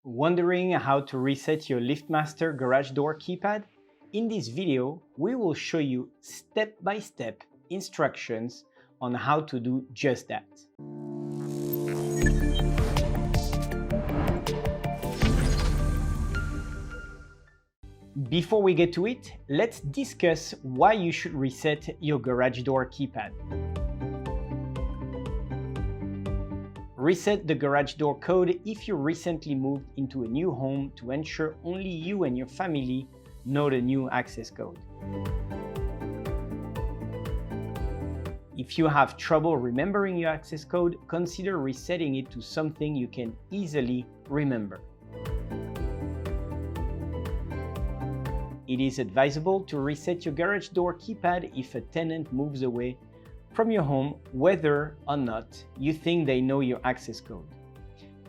Wondering how to reset your LiftMaster Garage Door Keypad? In this video, we will show you step-by-step instructions on how to do just that. Before we get to it, let's discuss why you should reset your garage door keypad. Reset the garage door code if you recently moved into a new home to ensure only you and your family know the new access code. If you have trouble remembering your access code, consider resetting it to something you can easily remember. It is advisable to reset your garage door keypad if a tenant moves away from your home, whether or not you think they know your access code.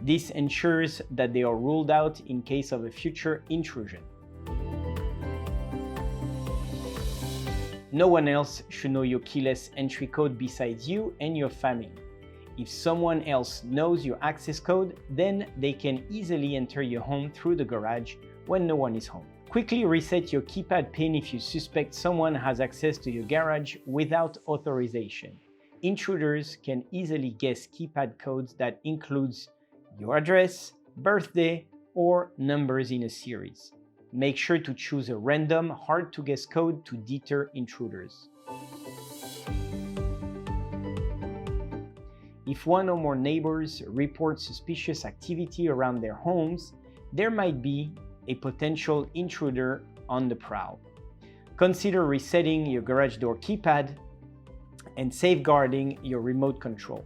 This ensures that they are ruled out in case of a future intrusion. No one else should know your keyless entry code besides you and your family. If someone else knows your access code, then they can easily enter your home through the garage when no one is home. Quickly reset your keypad PIN if you suspect someone has access to your garage without authorization. Intruders can easily guess keypad codes that includes your address, birthday, or numbers in a series. Make sure to choose a random, hard-to-guess code to deter intruders. If one or more neighbors report suspicious activity around their homes, there might be a potential intruder on the prowl. Consider resetting your garage door keypad and safeguarding your remote control.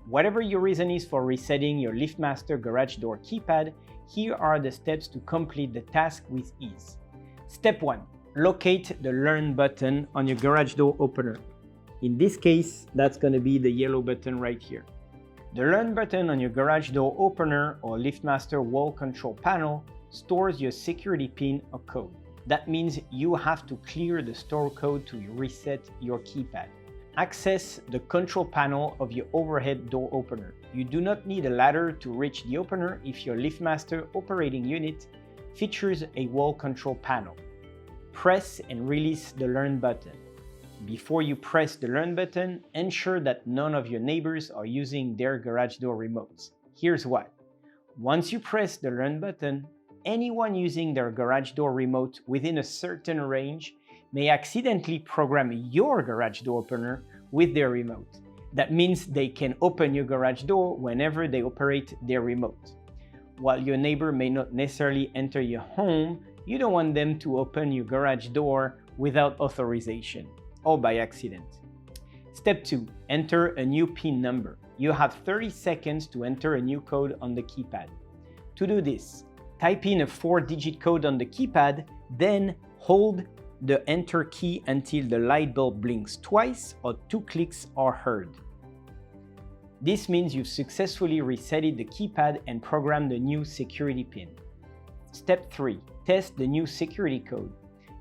Whatever your reason is for resetting your LiftMaster Garage Door Keypad, here are the steps to complete the task with ease. Step 1. Locate the Learn button on your garage door opener. In this case, that's going to be the yellow button right here. The Learn button on your garage door opener or LiftMaster wall control panel stores your security PIN or code. That means you have to clear the store code to reset your keypad. Access the control panel of your overhead door opener. You do not need a ladder to reach the opener if your LiftMaster operating unit features a wall control panel. Press and release the Learn button. Before you press the Learn button, ensure that none of your neighbors are using their garage door remotes. Here's why. Once you press the Learn button, anyone using their garage door remote within a certain range may accidentally program your garage door opener with their remote. That means they can open your garage door whenever they operate their remote. While your neighbor may not necessarily enter your home, you don't want them to open your garage door without authorization or by accident. Step 2. Enter a new PIN number. You have 30 seconds to enter a new code on the keypad. To do this, type in a 4-digit code on the keypad, then hold the Enter key until the light bulb blinks twice or 2 clicks are heard. This means you've successfully resetted the keypad and programmed the new security PIN. Step 3. Test the new security code.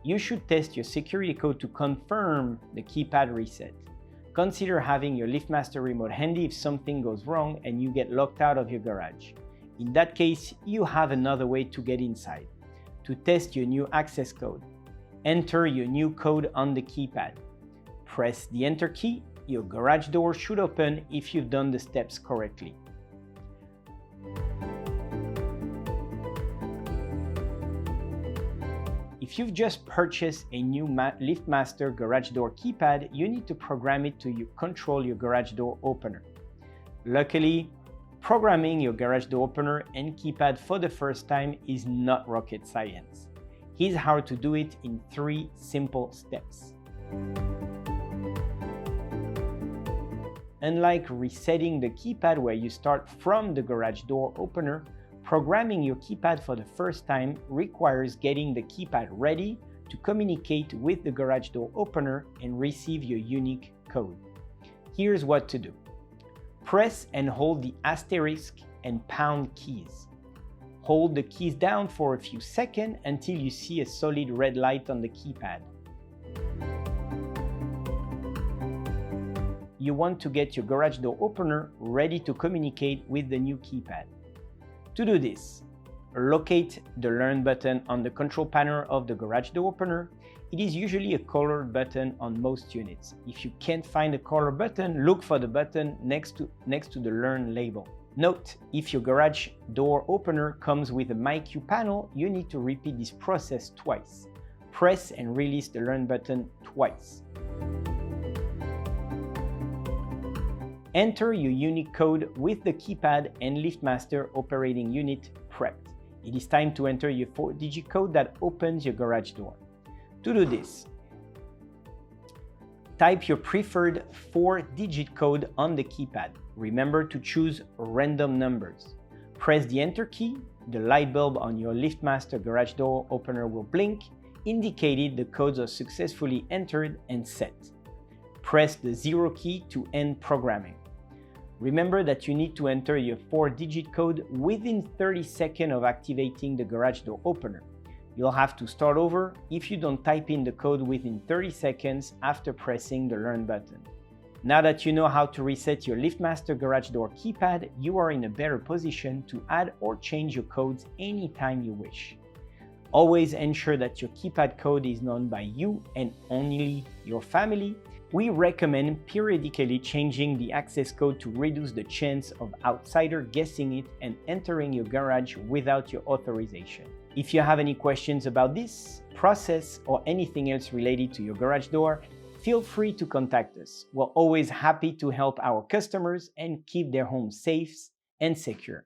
You should test your security code to confirm the keypad reset. Consider having your LiftMaster remote handy if something goes wrong and you get locked out of your garage. In that case, you have another way to get inside. To test your new access code, enter your new code on the keypad. Press the Enter key. Your garage door should open if you've done the steps correctly. If you've just purchased a new LiftMaster Garage Door Keypad, you need to program it to control your garage door opener. Luckily, programming your garage door opener and keypad for the first time is not rocket science. Here's how to do it in 3 simple steps. Unlike resetting the keypad where you start from the garage door opener, programming your keypad for the first time requires getting the keypad ready to communicate with the garage door opener and receive your unique code. Here's what to do. Press and hold the asterisk and pound keys. Hold the keys down for a few seconds until you see a solid red light on the keypad. you want to get your garage door opener ready to communicate with the new keypad. To do this, locate the Learn button on the control panel of the garage door opener. It is usually a colored button on most units. If you can't find a color button, look for the button next to the Learn label. Note, if your garage door opener comes with a MyQ panel, you need to repeat this process twice. Press and release the Learn button twice. Enter your unique code with the keypad and LiftMaster operating unit prepped. It is time to enter your 4-digit code that opens your garage door. To do this, type your preferred 4-digit code on the keypad. Remember to choose random numbers. Press the Enter key. The light bulb on your LiftMaster garage door opener will blink, indicating the codes are successfully entered and set. Press the 0 key to end programming. Remember that you need to enter your 4-digit code within 30 seconds of activating the garage door opener. You'll have to start over if you don't type in the code within 30 seconds after pressing the Learn button. Now that you know how to reset your LiftMaster Garage Door Keypad, you are in a better position to add or change your codes anytime you wish. Always ensure that your keypad code is known by you and only your family. We recommend periodically changing the access code to reduce the chance of outsiders guessing it and entering your garage without your authorization. If you have any questions about this process or anything else related to your garage door, feel free to contact us. We're always happy to help our customers and keep their homes safe and secure.